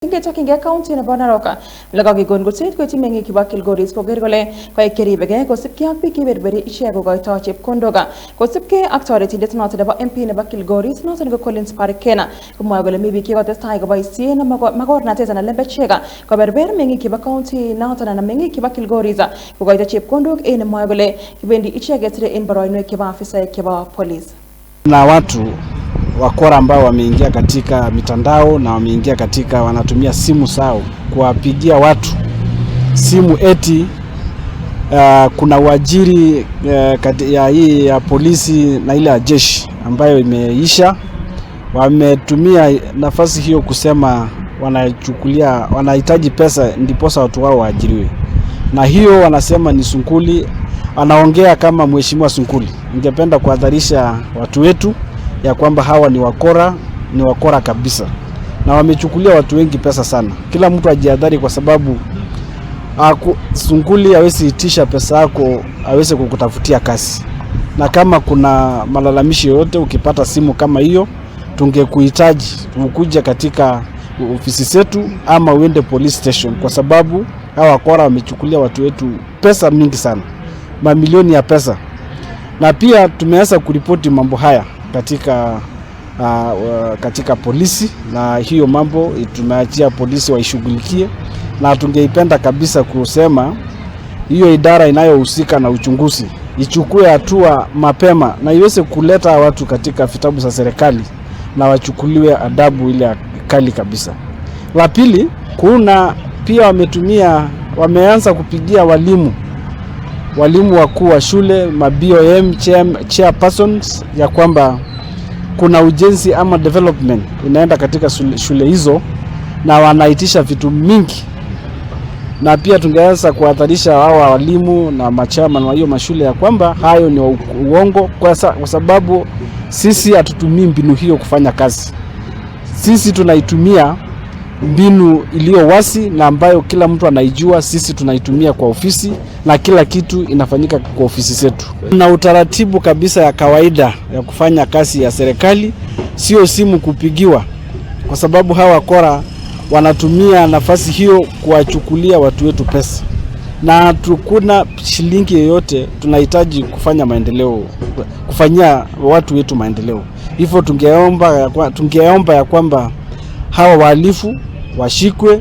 Kinge county na Bonaroka lagagigon gutsit ko timengi kibakil goris ko gergole ko keribege ko sipki ak piki berberi ishego go ta chip kondoga ko sipke authority det not da MP na bakil goris no go Collins Parkena ko mo gole mibi ki ko testai go bai sie na magor na tesa na lembe chega ko berber mengi kiba county na to na mengi kibakil goriza ko go ta chip kondog e na mo gole kibendi ishege tre in baroy no kiba afisa kiba police na watu wakora ambao wameingia katika mitandao na wameingia katika wanatumia simu zao kuwapigia watu simu eti kuna uajiri ya polisi na ile ya jeshi ambayo imeisha. Wametumia nafasi hiyo kusema wanahitaji pesa ndiposa watu wao waajiriwe, na hiyo wanasema ni Sunkuli. Anaongea kama mheshimiwa Sunkuli. Ningependa kuadharisha watu wetu ya kwamba hawa ni wakora kabisa, na wamechukulia watu wengi pesa sana. Kila mtu ajihadhari, kwa sababu Sunkuli hawezi itisha pesa yako aweze kukutafutia kazi. Na kama kuna malalamishi yoyote, ukipata simu kama hiyo, tungekuhitaji ukuje katika ofisi zetu ama uende police station, kwa sababu hawa wakora wamechukulia watu wetu pesa mingi sana, mamilioni ya pesa. Na pia tumeanza kuripoti mambo haya katika polisi, na hiyo mambo tumeachia polisi waishughulikie, na tungeipenda kabisa kusema hiyo idara inayohusika na uchunguzi ichukue hatua mapema na iweze kuleta watu katika vitabu za serikali na wachukuliwe adabu ile kali kabisa. La pili, kuna pia wameanza kupigia walimu wakuu wa shule, BOM chairpersons, ya kwamba kuna ujenzi ama development inaenda katika shule hizo, na wanaitisha vitu mingi. Na pia tungeweza kuadharisha hawa walimu na machairman wa hiyo mashule ya kwamba hayo ni uongo, kwa sababu sisi hatutumii mbinu hiyo kufanya kazi. Sisi tunaitumia mbinu iliyo wasi na ambayo kila mtu anaijua. Sisi tunaitumia kwa ofisi na kila kitu inafanyika kwa ofisi zetu. Na utaratibu kabisa ya kawaida ya kufanya kazi ya serikali, sio simu kupigiwa, kwa sababu hawa wakora wanatumia nafasi hiyo kuwachukulia watu wetu pesa. Na tukuna shilingi yoyote tunahitaji kufanya maendeleo, kufanyia watu wetu maendeleo. Hivyo tungeomba ya kwamba hawa wahalifu washikwe,